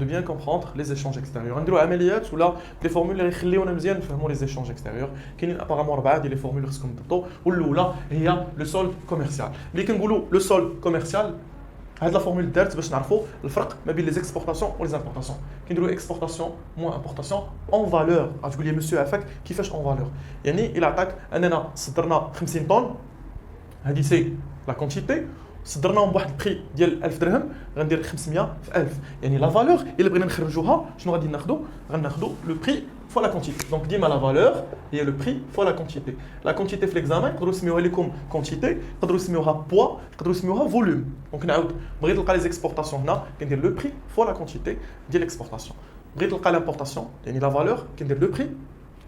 de bien comprendre les échanges extérieurs. نديروا عمليات ولا لي فورمول اللي يخليونا مزيان نفهموا لي زيشونج اكستيريور. كاينين ابارامون 4 ديال لي فورمول اللي خصكم تضبطوا، والاولى هي لو سولد كوميرسيال. ملي كنقولوا لو سولد كوميرسيال هاد لا فورمول دارت باش نعرفوا الفرق ما بين لي اكسبورتاسيون و لي امبورتاسيون. كنديروا اكسبورتاسيون موان امبورتاسيون اون فالور. غتقول لي مسيو عفاك كيفاش اون فالور؟ يعني الا عطاك اننا صدرنا 50 طن، هذه سي لا كونتيتي، صدرناهم بواحد البري ديال 1000 درهم، غندير 500 في 1000. يعني لا فالور الا بغينا نخرجوها شنو غادي ناخذوا؟ غناخذوا لو بري فوا لا كونتيتي. دونك ديما لا فالور هي لو بري فوا لا كونتيتي. لا كونتيتي في ليكزامان نقدروا نسميوها لكم كونتيتي، نقدروا نسميوها بوا، نقدروا نسميوها فوليوم. دونك نعاود بغيت نلقى لي زيكسبورتاسيون هنا كندير لو بري فوا لا كونتيتي ديال ليكسبورتاسيون. بغيت نلقى لامبورتاسيون يعني لا فالور كندير لو بري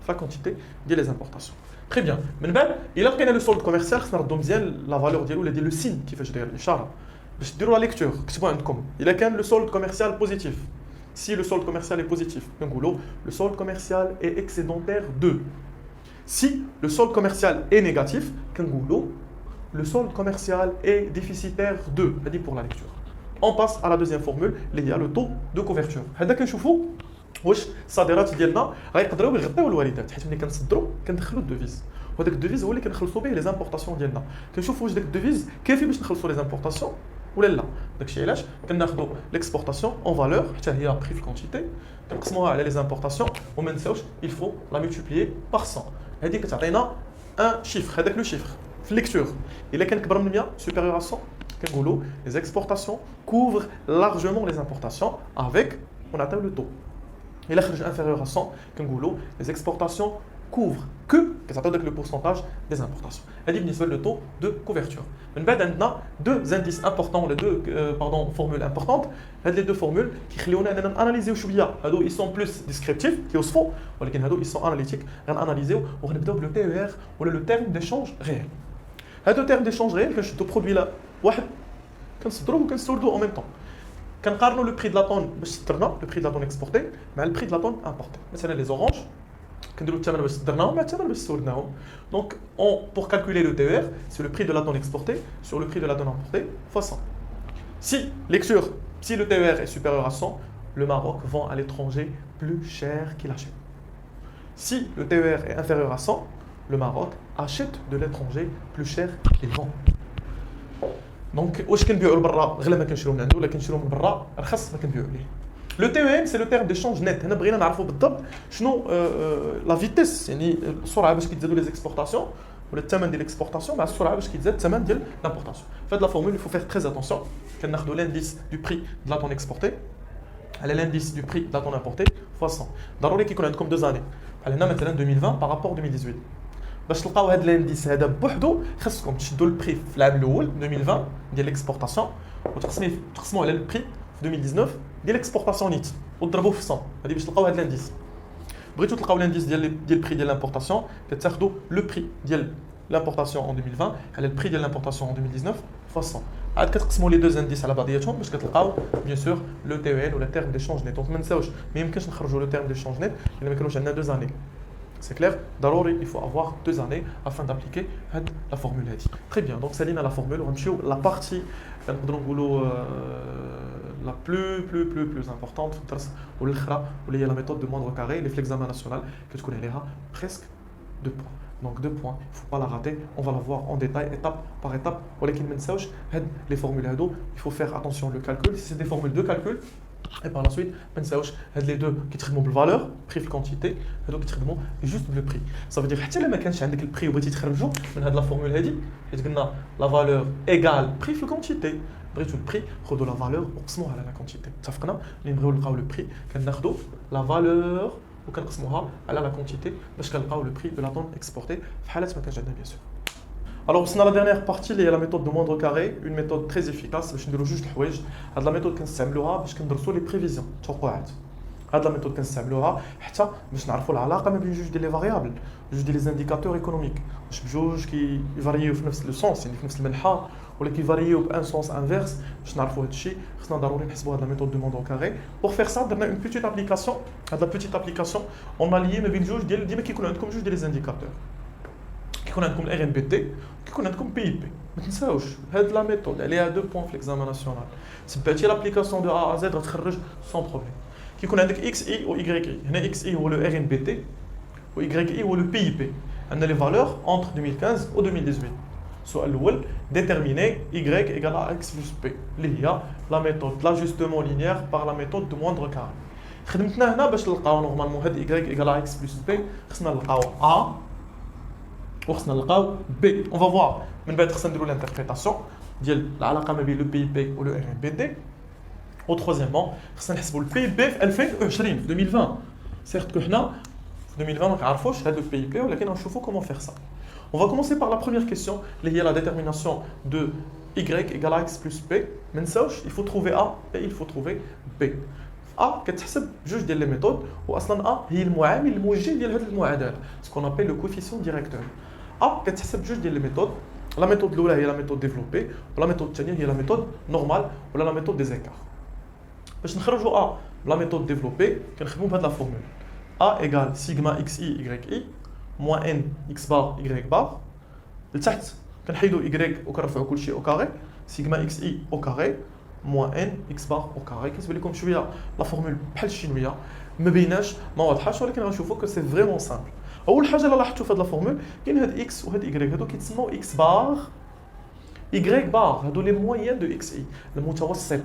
فوا لا كونتيتي ديال لي امبورتاسيون. Très bien. من بعد الا لقينا لو سولد كوميرسيال خصنا نردو مزيان لا فالور ديالو ولا ديال لو سين كيفاش داير الاشاره باش ديروا لا ليكتور. كتبوا عندكم الا كان لو سولد كوميرسيال بوزيتيف، si le solde commercial est positif كنقولوا le solde commercial est excédentaire de. Si le solde commercial est négatif كنقولوا le solde commercial est déficitaire de. هذه pour la lecture. On passe à la deuxième formule اللي هي le taux de couverture. هذا كنشوفوا واش الصادرات ديالنا غيقدروا يغطيو الواردات، حيت ملي كنصدروا كندخلوا الدوفيز، وهذاك الدوفيز هو اللي كنخلصوا به لي زامبورطاسيون ديالنا. كنشوفوا واش داك الدوفيز كافي باش نخلصوا لي زامبورطاسيون ولا لا. داكشي علاش كناخذوا ليكسبورطاسيون اون فالور حتى هي بري في كونتيتي، كنقسموها على لي زامبورطاسيون وما نساوش il faut la multiplier par 100. هذه كتعطينا ان شيفر، هذاك لو شيفر في الليكتور الا كان كبر من 100 supérieur à 100 كنقولوا les exportations couvrent largement les importations avec on atteint le taux. Il a inférieur à 100 كنقولوا les exportations couvrent que le pourcentage des importations. هذه بالنسبه le taux de couverture. من بعد عندنا deux indices importants, les deux formules importantes. هاد les deux formules كيخليونا اننا ناناليزيو شويه. هادو ils sont plus descriptifs كيوصفوا، ولكن هادو ils sont analytiques. غناناليزيو وغنبداو بلو تي او ار ولا لو تيرم ديشونج ريال. هادو تيرم ديشونج ريال كنشدو برودوي لا واحد كنصدروه وكنستوردوه اون ميم طون. كنقارنوا لو بري د لا طون باش صدرنا لو بري د لا طون اكسبورتي مع لو بري د لا طون امبورتي. مثلا لي زورانج كنديروا الثمن باش صدرناهم مع الثمن باش استوردناهم. دونك اون pour calculer le TER c'est le prix de la tonne exportée sur le prix de la tonne importée fois 100. Si le TER est supérieur à 100, le Maroc vend à l'étranger plus cher qu'il achète. Si le TER est inférieur à 100, le Maroc achète de l'étranger plus cher qu'il vend. دونك واش كنبيعوا لبرا غير ما كنشريو من عنده، ولا كنشريو من برا رخص ما كنبيعوا ليه. لو تي ام سي لو تيرم ديشونج نت. هنا بغينا نعرفوا بالضبط شنو لا فيتيس، يعني السرعه باش كيتزادوا لي زيكسبورطاسيون ولا الثمن ديال الاكسبورطاسيون مع السرعه باش كيتزاد الثمن ديال لامبورطاسيون. فهاد لا فورمول il faut faire très attention. كناخذوا لانديس دو بري د لا طون اكسبورتي على لانديس دو بري د لا طون امبورتي فوا 100. ضروري كيكون عندكم دو زاني بحال هنا مثلا 2020 بارابور 2018. باش تلقاو هاد الانديس هذا بوحدو خاصكم تشدوا البري في العام الاول 2020 ديال ليكسبورطاسيون وتقسموه على البري في 2019 ديال ليكسبورطاسيون نيت وتضربوه في 100. هذه باش تلقاو هاد الانديس. بغيتو تلقاو الانديس ديال البري ديال لامبورطاسيون كتاخذوا لو بري ديال لامبورطاسيون en 2020 على البري ديال لامبورطاسيون en 2019 fois 100. عاد كتقسموا لي دوز انديس على بعضياتهم باش كتلقاو بيان سور لو تي او ان ولا تيرم ديشونج نيت. دونك ما نساوش ما يمكنش نخرجوا لو تيرم ديشونج نيت الا ما كانوش عندنا 2 années. C'est clair, ضروري il faut avoir 2 années afin d'appliquer la formule هذه. Très bien, donc سالينا la formule ونمشيو la partie نقدروا نقولوا la plus importante في الدرس والاخرى واللي هي la méthode de moindre carré اللي في l'examen national كتكون عليها presque 2 points. Donc 2 points, il ne faut pas la rater, on va la voir en détail étape par étape. ولكن ما نساوش هاد les formules هادو il faut faire attention le calcul. Si c'est des formules de calcul et par la suite ما نساوش هاد لي دو كيتخدموا بالفالور بري في كونتيتي، هادو كيتخدموا جوست بلو بري. صافي دير حتى الا ما كانش عندك البري وبغيتي تخرجوا من هاد لا فورمول هادي حيت قلنا لا فالور ايغال بري في كونتيتي، بغيتو البري خذوا لا فالور وقسموها على لا كونتيتي. اتفقنا ملي نبغيو نلقاو لو بري كناخذوا لا فالور وكنقسموها على لا كونتيتي باش كنلقاو لو بري دو لا طون اكسبورتي في حالات ما كانش عندنا بيان سور. Alors, c'est la dernière partie, il y a la méthode de moindre carré, une méthode très efficace. باش نديرو جوج الحوايج. هاد لا ميثود كنستعملوها باش كندرسوا لي بريفيزيون التوقعات. هاد لا ميثود كنستعملوها حتى باش نعرفوا العلاقه ما بين جوج ديال لي فاريابل، جوج ديال لي زانديكاتور ايكونوميك، واش بجوج كيفاريو في نفس لو سونس يعني في نفس المنحى ولا كيفاريو بان سونس انفيرس. باش نعرفوا هاد الشيء خصنا ضروري نحسبوا هاد لا ميثود دو موندو كاري. بور فير سا درنا اون بيتيت ابليكاسيون. هاد لا بيتيت ابليكاسيون اون اليي ما بين جوج ديال ديما كيكون عندكم جوج ديال لي زانديكاتور. كيكون عندكم الار ان بي تي وكيكون عندكم بي بي. ما تنساوش هاد لا ميثود عليها 2 بوين في ليكزامان ناسيونال. تبعتي لابليكاسيون دو ا ا زد غتخرج سون بروبليم. كيكون عندك اكس اي و اي اي. هنا اكس اي هو لو ار ان بي تي و اي اي هو لو بي بي. عندنا لي فالور اونتر 2015 و 2018. السؤال الاول ديتيرميني y égale à x plus p اللي هي لا ميثود لاجوستمون لينيير بار لا ميثود دو موندر كاري. خدمتنا هنا باش نلقاو نورمالمون هاد y égale à x plus p خصنا نلقاو a وخصنا نلقاو b. اون فا فوار من بعد خصنا نديرو لانتربريتاسيون ديال العلاقه ما بين لو بي بي و لو ار ان بي دي. و تروزيامون خصنا نحسبوا البي بي في 2020 في 2020. سيرت كو حنا في 2020 ما كنعرفوش هاد البي بي ولكن غنشوفوا كومون فيغ سا. On va commencer par la première question, qui est la détermination de y égale à x plus p. Il faut trouver a et il faut trouver b. A كتحسب جوج ديال لي ميثود واصلا a هي المعامل الموجه ديال هذه المعادله سكون ابل لو كوفيسيون ديريكتور. a كتحسب جوج ديال لي ميثود. لا ميثود الاولى هي لا ميثود ديفلوبي ولا ميثود الثانيه هي لا ميثود نورمال ولا لا ميثود دي زيكار. باش نخرجوا a لا ميثود ديفلوبي كنخدموا بهذه لا فورمول a égale sigma xi yi moins n x bar y bar. لتحت كنحيدو y وكنرفعو كلشي او كاري سيغما x i او كاري moins n x bar او كاري. كتبان لكم شويه لا فورمول بحال الشينويه ما بيناش ما واضحاش ولكن غنشوفوا كو سي فريمون سامبل. اول حاجه اللي لاحظتوا في هذه لا فورمول كاين هاد x وهاد y هادو كيتسموا x bar y bar هادو لي موين دو x i المتوسط.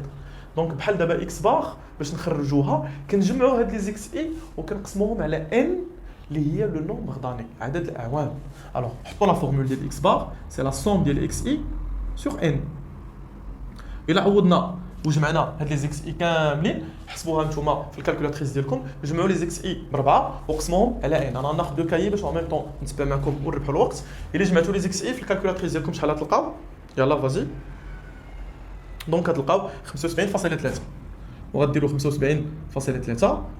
دونك بحال دابا x bar باش نخرجوها كنجمعوا هاد لي x i وكنقسموهم على n اللي هي لو نومبر داني عدد الاعوام. الوغ نحطوا لا فورمول ديال اكس بار سي لا سوم ديال اكس اي سور ان. الا عوضنا وجمعنا هاد لي زيكس اي كاملين حسبوها نتوما في الكالكولاتريس ديالكم جمعوا لي زيكس اي بربعه وقسموهم على ان. انا ناخذ دو كايي باش اون ميم طون نتبع معكم ونربحوا الوقت. الا جمعتوا لي زيكس اي في الكالكولاتريس ديالكم شحال غتلقاو؟ يلا فازي. دونك غتلقاو 75.3 وغديروا 75.3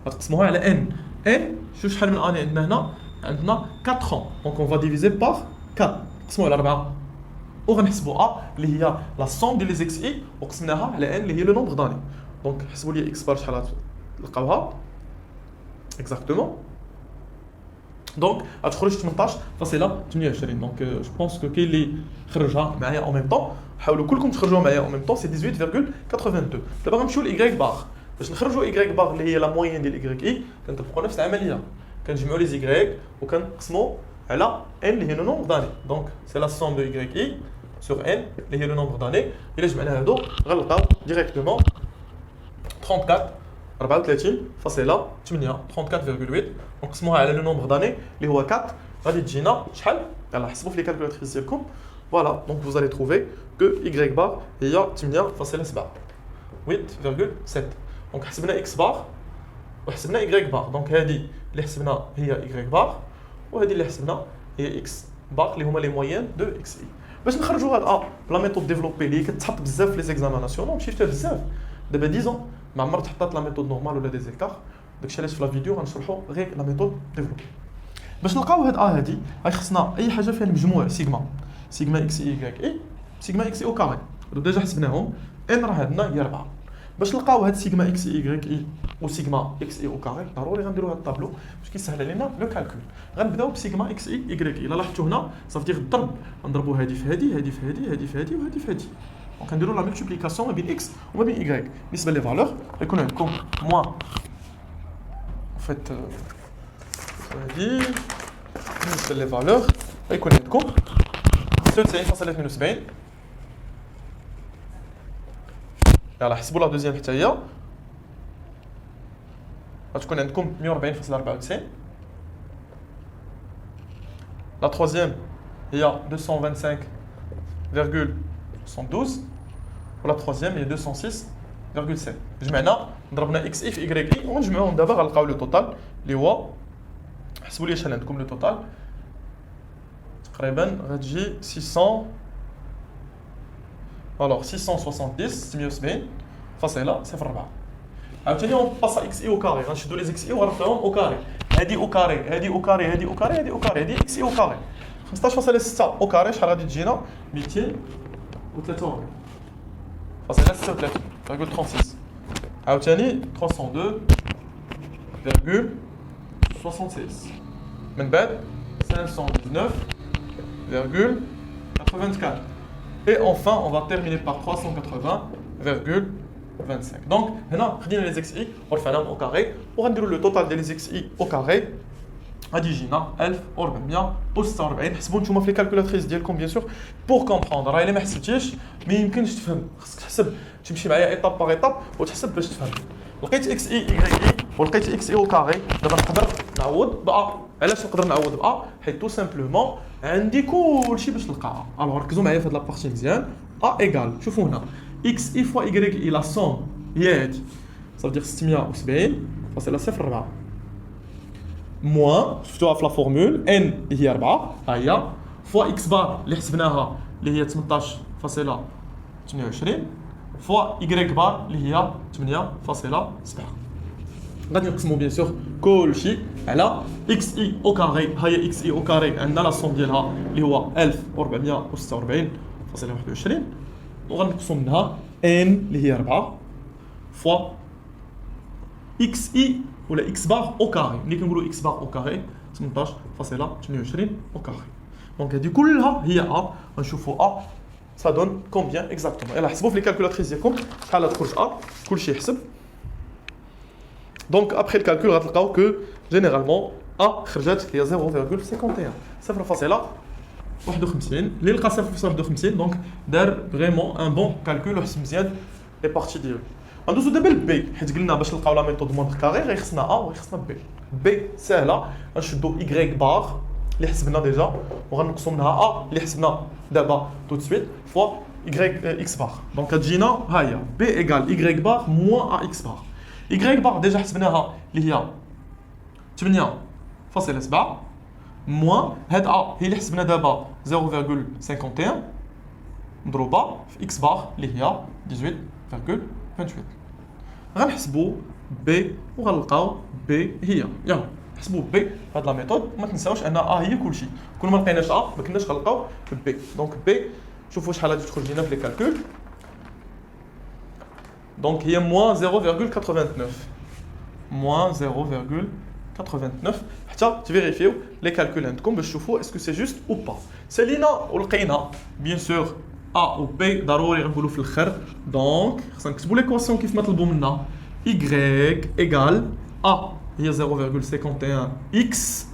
غتقسموها على ان. ان شوف شحال من اني عندنا هنا؟ عندنا 4 ans. دونك اون فا ديفيزي بار 4 نقسموه على 4 وغنحسبوا ا اللي هي لا سوم ديال لي زيكس اي وقسمناها على ان اللي هي لو نومبر داني. دونك حسبوا لي اكس بار شحال غتلقاوها اكزاكتومون. دونك غتخرج 18.28. دونك جو بونس كو كاين اللي خرجها معايا اون ميم طون. حاولوا كلكم تخرجوها معايا اون ميم طون. سي 18.82. دابا غنمشيو لاي بار باش نخرجوا اي بار اللي هي لا موين ديال اي كنطبقوا نفس العمليه. كنجمعوا لي زيكغيك وكنقسموا على ان اللي هي لو نومبر داني. دونك سي لا سوم دو اي سور ان اللي هي لو نومبر داني. الا جمعنا هادو غنلقاو ديريكتومون 34.8 ونقسموها على لو نومبر داني اللي هو 4 غادي تجينا شحال؟ يلاه حسبوا في لي كالكولاتريس ديالكم. فوالا دونك vous allez trouver que y bar هي 8.7 8.7. دونك حسبنا اكس بار وحسبنا اي بار. دونك هذه اللي حسبنا هي اي بار وهذه اللي حسبنا هي اكس بار اللي هما لي موين دو اكس اي. باش نخرجوا هاد بلا ميثود ديفلوبي اللي كتحط بزاف في لي زيكزامان ناسيونال ماشي شفتها بزاف دابا 10 ما عمرت حطات لا ميثود نورمال ولا دي زيكار. داكشي علاش في لا فيديو غنشرحوا غير لا ميثود ديفلوبي. باش نلقاو هاد هادي غادي خصنا اي حاجه فيها المجموع سيغما اكس اي اي سيغما اكس اي او كاري. هادو ديجا حسبناهم ان راه عندنا هي 4. باش نلقاو هاد سيغما اكس اي اي و سيغما اكس اي او كاري ضروري غنديروا هاد الطابلو باش كيسهل علينا لو كالكول. غنبداو بسيغما اكس اي اي. الا لاحظتوا هنا صافي الضرب غنضربوا هادي في هادي هادي في هادي هادي في هادي وهادي في هادي. دونك غنديروا لا ملتيبليكاسيون ما بين اكس وما بين اي. بالنسبه لي فالور غيكون عندكم موان فيت هادي. بالنسبه لي فالور غيكون عندكم 96.72. يلا حسبوا لا دوزيام حتى هي غتكون عندكم 140.94. لا تروزيام هي 225.72 ولا تروزيام هي 206.7. جمعنا ضربنا اكس اي في اي اي ونجمعوهم دابا غنلقاو لو توتال اللي هو حسبوا لي شحال عندكم لو توتال تقريبا غتجي 600 alors 670 فاصلة 04. عاوتاني اون باس اكس اي او كاري غنشدو لي اكس اي ونرفعوهم او كاري. هادي او كاري هادي او كاري هادي او كاري هادي او كاري هادي اكس اي او كاري 15.6 او كاري شحال غادي تجينا 243.36. عاوتاني 302.66 من بعد 519.86 380,84. Et enfin, on va terminer par 380,25. Donc, maintenant, on a les XI, on le fait au carré. On va dire le total des XI au carré. غادي يجينا 1446. حسبوا نتوما في الكالكولاتريس ديالكم بيان سور بور كومبروندر. راه الا ما حسبتيش ما يمكنش تفهم، خصك تحسب، تمشي معايا ايطاب باغ ايطاب وتحسب باش تفهم. لقيت اكس اي اي ولقيت اكس اي او كاري، دابا نقدر نعوض بأ. علاش نقدر نعوض بأ؟ حيت تو سامبلومون عندي كلشي باش نلقاها. الوغ ركزوا معايا في هاد لابارتي مزيان. ا ايكال، شوفوا هنا اكس اي فوا اي اي لا سوم هي هادي، صافي 670.04 موان، شفتوها في لا فورمول ان اللي هي 4 ها هي، فوا اكس بار اللي حسبناها اللي هي 18.28 فوا اي بار اللي هي 8.7. غادي نقسمو بيان سور كلشي على اكس اي او كاري. ها هي اكس اي او كاري عندنا لا سوم ديالها اللي هو 1446.21 وغنقسم منها ان اللي هي 4 فوا اكس اي ولا اكس بار او كاري. ملي كنقولوا اكس بار او كاري 18.28 او كاري. دونك هذه كلها هي ا. غنشوفوا ا ça donne combien exactement. يلا حسبوا في لي كالكولاتريس ديالكم شحال غتخرج ا، كلشي يحسب. دونك ابخي الكالكول غتلقاو كو جينيرالمون ا خرجت هي 0.51 0.51. اللي لقى 0.51 دونك دار فريمون ان بون كالكول وحسب مزيان لي بارتي ديالو. غندوزو دابا للبي، حيت قلنا باش نلقاو لا ميثود موندر كاري غير خصنا ا وخصنا بي. بي ساهله، غنشدو اي بار اللي حسبنا ديجا وغنقسم منها ا اللي حسبنا دابا تو سويت فوا اكس بار. دونك غتجينا ها هي بي ايكال اي بار موان ا اكس بار. اي بار ديجا حسبناها اللي هي 8.7 موان هاد ا هي اللي حسبنا دابا 0.51 مضروبه في اكس بار اللي هي 18.28. غنحسبوا بي وغنلقاو بي هي، يلا حسبوا بي هاد لا ميثود. ما تنساوش ان ا هي كلشي، كل ما لقيناش ا ما كناش غنلقاو بي. دونك بي شوفوا شحال غادي تخرج لينا في لي كالكول. دونك هي موان 0.89 موان 0.89 حتى تفيريفيو لي كالكول عندكم باش تشوفوا اسكو سي جوست او با. سالينا ولقينا بيان سور ا و بي ضروري غنقولوا في الاخر. دونك خصنا نكتبوا ليكواسيون كيف ما طلبوا منا. y ايكال ا هي 0.51 اكس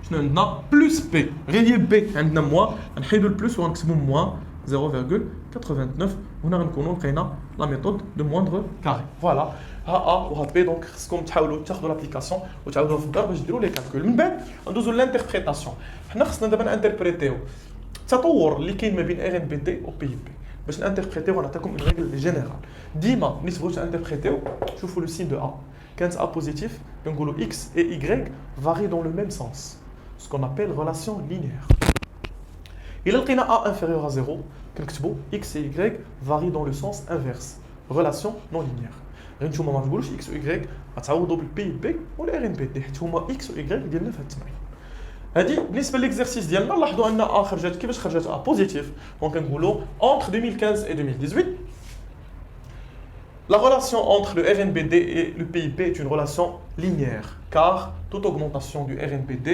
شنو عندنا بلس بي، غير هي بي عندنا موان غنحيدوا البلس وغنكتبوا موان 0.89. هنا غنكونوا لقينا لا ميثود دو موندر كاري. فوالا ها ا وها بي. دونك خصكم تحاولوا تاخذوا لابليكاسيون وتعاودوها في الدار باش ديروا لي كالكول. من بعد ندوزو للانتربريتاسيون. حنا خصنا دابا نانتربريتيو التطور اللي كاين ما بين ار ان بي دي و بي بي. باش نانتربريتيو غنعطيكم اون ريغل جينيرال. ديما ملي تبغيو تانتربريتيو شوفوا لو سين دو ا. كانت ا بوزيتيف كنقولوا اكس اي y varient dans le même sens, ce qu'on appelle relation linéaire. إلا لقينا a inférieur à 0 كنكتبوا x et y varient dans le sens inverse, relation non linéaire. غير نتوما ما تقولوش x و y غتعوضوا بالبي بي ولا ار ان بي دي حيت هما x و y ديالنا في هاد التمرين. هادي بالنسبه لليكزارسيس ديالنا. لاحظوا ان a خرجت كيفاش خرجت a بوزيتيف. دونك كنقولوا entre 2015 et 2018 la relation entre le RNBD et le PIB est une relation linéaire, car toute augmentation du RNBD,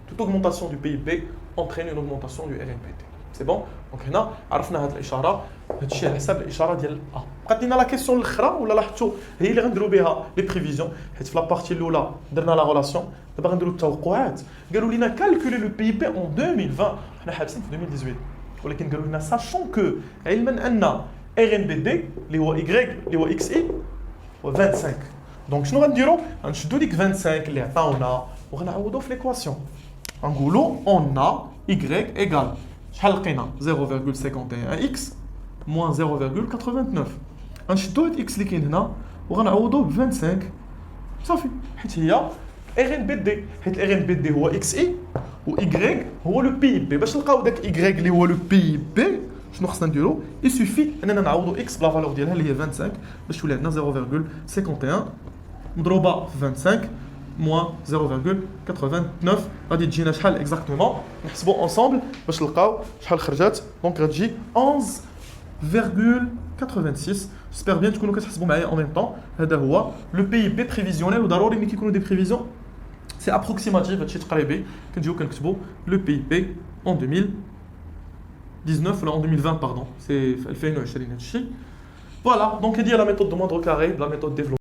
toute augmentation du PIB entraîne une augmentation du RNBD. C'est bon? Donc هنا عرفنا هاد الاشاره، هادشي على حساب الاشاره ديال ا. بقات لنا لا كيسيون الاخرى ولا لاحظتوا هي اللي غنديروا بها لي بريفيزيون، حيت في لابارتي الاولى درنا لا ريلاسيون، دابا غنديروا التوقعات. قالوا لنا كالكولي لو PIB en 2020، حنا حابسين في 2018 ولكن قالوا لنا ساشون كو علما ان RNBD اللي هو Y اللي هو XI هو 25. دونك شنو غنديروا؟ غنشدوا ديك 25 اللي عطاونا وغنعوضوا في ليكواسيون. غنقولوا اون ا Y ايكال شحال لقينا 0.51 x moins 0.89. غنشدوا هاد x اللي كاين هنا وغنعوضوا ب 25 صافي، حيت هي RNBD، حيت RNBD هو XI و Y هو لو PIB. باش نلقاو داك Y اللي هو لو PIB شنو خصنا نديرو؟ يسوفي اننا نعوضوا اكس بلا فالور ديالها اللي هي 25 باش تولي عندنا 0.51 مضروبه في 25 موان 0.89. غادي تجينا شحال اكزاكتومون؟ نحسبوا اونصومبل باش نلقاو شحال خرجت. دونك غتجي 11.86. جيسبر بيان تكونوا كتحسبوا معايا اون ميم طون. هذا هو لو بي بي بريفيزيونيل، وضروري ملي كيكونوا دي بريفيزيون سي ابروكسيماتيف، هادشي تقريبي كنجيو كنكتبوا لو بي بي en 2020. 2019 ou en 2020 pardon, c'est 2020 هادشي. Voilà, donc il y a la méthode de moindre carré, la méthode développée.